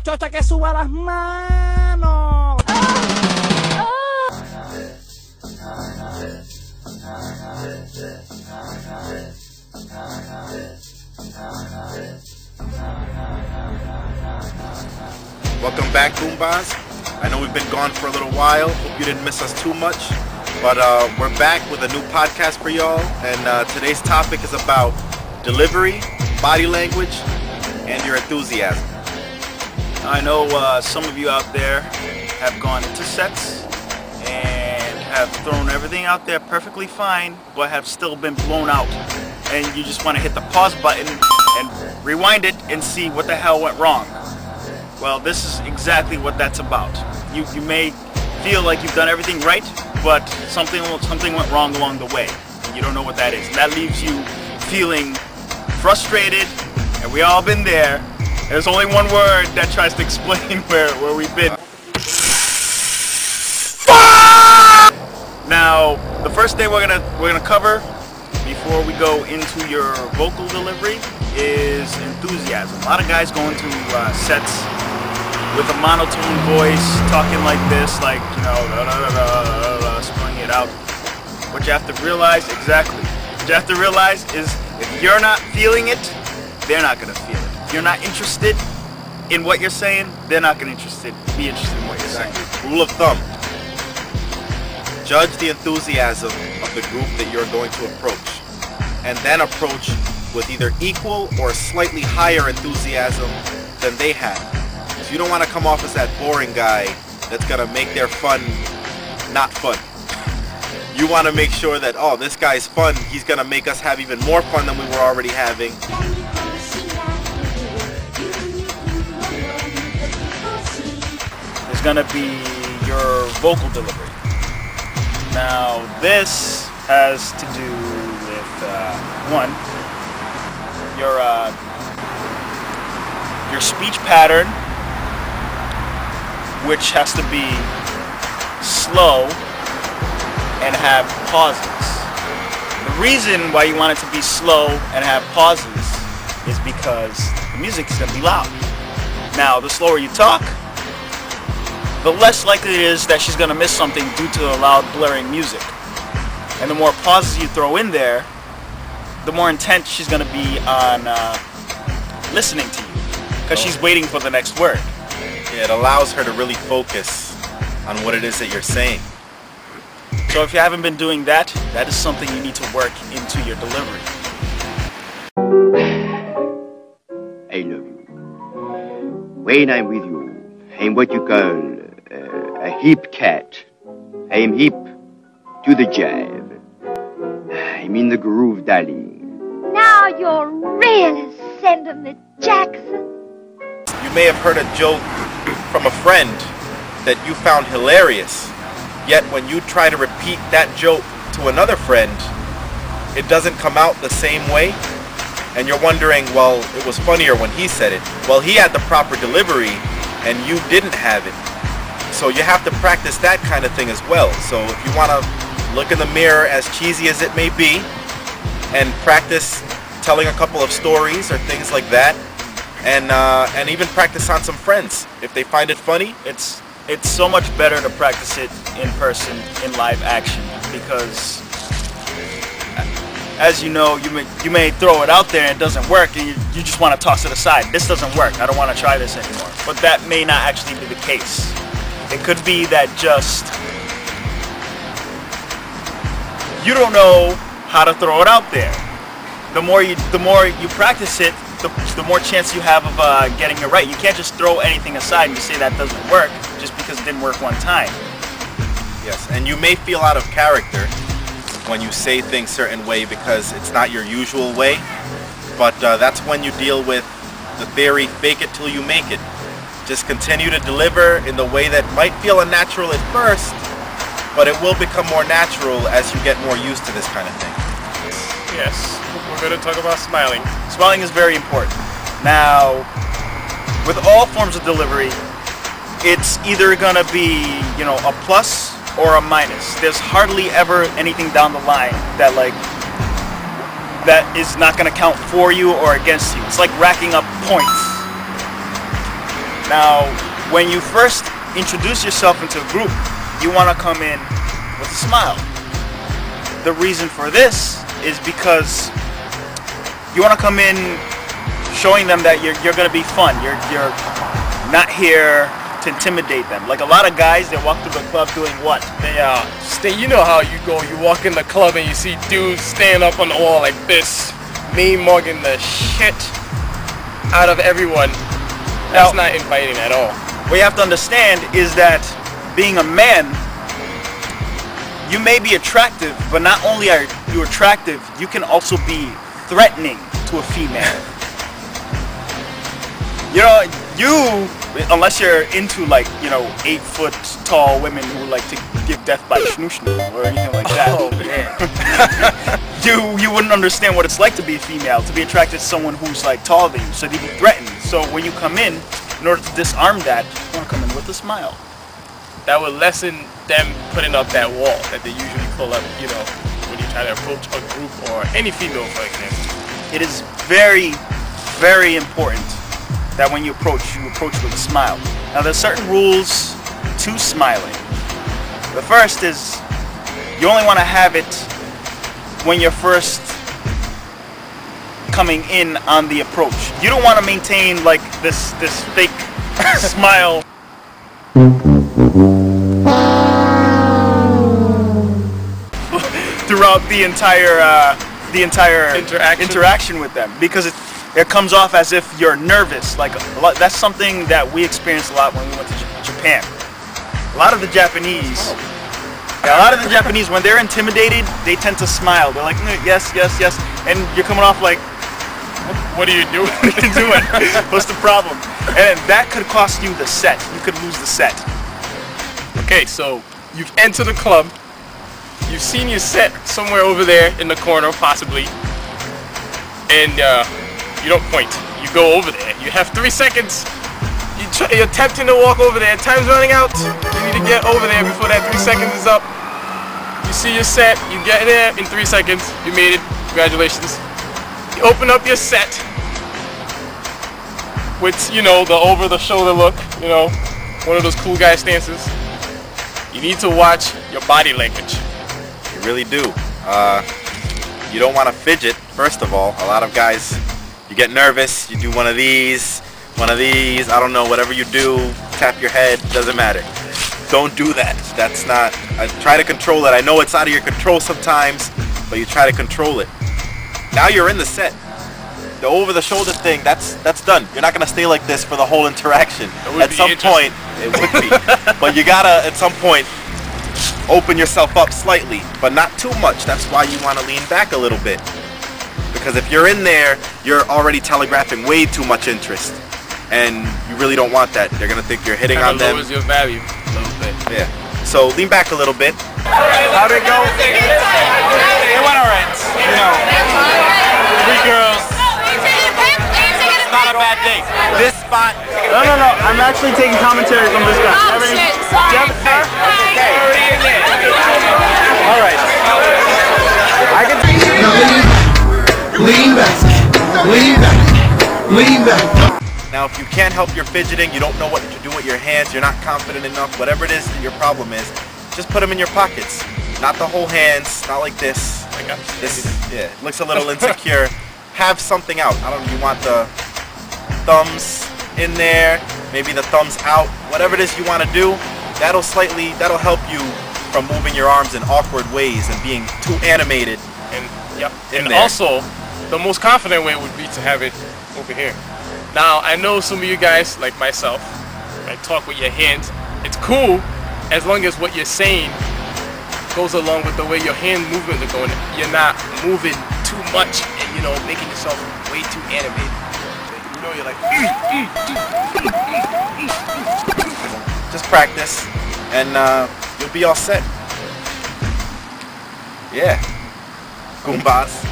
chocha que suba las manos. Welcome back, Goombas. I know we've been gone for a little while. Hope you didn't miss us too much. But we're back with a new podcast for y'all. And today's topic is about delivery, body language, and your enthusiasm. I know some of you out there have gone into sets and have thrown everything out there perfectly fine, but have still been blown out. And you just want to hit the pause button and rewind it and see what the hell went wrong. Well, this is exactly what that's about. You may feel like you've done everything right, but something went wrong along the way, and you don't know what that is. And that leaves you feeling frustrated, and we all been there. There's only one word that tries to explain where we've been. Now, the first thing we're gonna cover before we go into your vocal delivery is enthusiasm. A lot of guys go into sets with a monotone voice, talking like this, like, you know, spelling it out. What you have to realize, what you have to realize is if you're not feeling it, they're not gonna feel it. If you're not interested in what you're saying, they're not gonna be interested in what you're saying. Rule of thumb: judge the enthusiasm of the group that you're going to approach, and then approach with either equal or slightly higher enthusiasm than they have. So you don't want to come off as that boring guy that's going to make their fun not fun. You want to make sure that, oh, this guy's fun, he's going to make us have even more fun than we were already having. Is going to be your vocal delivery. Now, this has to do with, one, your speech pattern, which has to be slow and have pauses. The reason why you want it to be slow and have pauses is because the music is going to be loud. Now, the slower you talk, the less likely it is that she's going to miss something due to the loud blaring music. And the more pauses you throw in there, the more intent she's going to be on listening to you, because she's waiting for the next word. Yeah, it allows her to really focus on what it is that you're saying. So if you haven't been doing that, that is something you need to work into your delivery. I love you. When I'm with you, I'm what you call a hip cat. I am hip to the jive. I'm in the groove, darling. Now you're really sending it, Jackson. You may have heard a joke from a friend that you found hilarious, yet when you try to repeat that joke to another friend, it doesn't come out the same way, and you're wondering, well, it was funnier when he said it. Well, he had the proper delivery, and you didn't have it. So you have to practice that kind of thing as well. So if you want to look in the mirror, as cheesy as it may be, and practice telling a couple of stories or things like that, and even practice on some friends. If they find it funny, It's so much better to practice it in person, in live action, because as you know, you may throw it out there and it doesn't work, and you just want to toss it aside. This doesn't work. I don't want to try this anymore. But that may not actually be the case. It could be that just you don't know how to throw it out there. The more you practice it, the more chance you have of getting it right. You can't just throw anything aside and just say that doesn't work just because it didn't work one time. yes, and you may feel out of character when you say things a certain way because it's not your usual way, but that's when you deal with the theory, fake it till you make it. Just continue to deliver in the way that might feel unnatural at first, but it will become more natural as you get more used to this kind of thing. Yes, we're going to talk about smiling. Smiling is very important. Now, with all forms of delivery, it's either going to be, you know, a plus or a minus. There's hardly ever anything down the line that is not going to count for you or against you. It's like racking up points. Now, when you first introduce yourself into a group, you want to come in with a smile. The reason for this is because you want to come in showing them that you're going to be fun. You're not here to intimidate them. Like a lot of guys, they walk through the club doing what? They, you know how you go. You walk in the club and you see dudes stand up on the wall like this, mean mugging the shit out of everyone. That's not inviting at all. What you have to understand is that being a man, you may be attractive, but not only are you attractive, you can also be threatening to a female. You know, unless you're into like, 8 foot tall women who like to give death by snoo or anything like that. Oh man. you wouldn't understand what it's like to be a female, to be attracted to someone who's like taller than you, so they'd be threatened. So when you come in order to disarm that, you want to come in with a smile. That would lessen them putting up that wall that they usually pull up, when you try to approach a group or any female, for example. It is very, very important that when you approach with a smile. Now there's certain rules to smiling. The first is you only want to have it when you're first coming in on the approach. You don't want to maintain like this fake smile throughout the entire interaction with them, because it comes off as if you're nervous. Like that's something that we experienced a lot when we went to Japan. A lot of the Japanese, when they're intimidated, they tend to smile. They're like, yes, yes, yes, and you're coming off like, what are you doing? what are you doing? What's the problem? And that could cost you the set. You could lose the set. Okay, so you've entered the club. You've seen your set somewhere over there in the corner, possibly, and you don't point. You go over there. You have 3 seconds. You're attempting to walk over there. Time's running out. You need to get over there before that 3 seconds is up. You see your set. You get there in 3 seconds. You made it. Congratulations. You open up your set with, the over-the-shoulder look. One of those cool guy stances. You need to watch your body language. You really do. You don't want to fidget, first of all. A lot of guys, you get nervous, you do one of these, I don't know, whatever you do, tap your head, doesn't matter. Don't do that. That's not, try to control it. I know it's out of your control sometimes, but you try to control it. Now you're in the set. The over-the-shoulder thing, that's done. You're not going to stay like this for the whole interaction. At some point, it would be. But you gotta, at some point, open yourself up slightly, but not too much. That's why you want to lean back a little bit. Because if you're in there, you're already telegraphing way too much interest. And you really don't want that. They're going to think you're hitting on them. Lowers your value a little bit. Yeah. So lean back a little bit. How'd it go? It went alright. 3 girls. It's not a bad day. This spot. No. I'm actually taking commentary from this guy. Oh, shit. Sorry. All right. I can. Lean back. Lean back. Lean back. Now, if you can't help your fidgeting, you don't know what to do with your hands, you're not confident enough, whatever it is that your problem is, just put them in your pockets. Not the whole hands, not like this. This, yeah, looks a little insecure. Have something out. I don't know, you want the thumbs in there, maybe the thumbs out, whatever it is you want to do, that'll help you from moving your arms in awkward ways and being too animated. And also, the most confident way would be to have it over here. Now, I know some of you guys, like myself, talk with your hands. It's cool as long as what you're saying goes along with the way your hand movement is going. You're not moving too much and, making yourself way too animated. You're like, Just practice, and you'll be all set. Yeah. Goombas.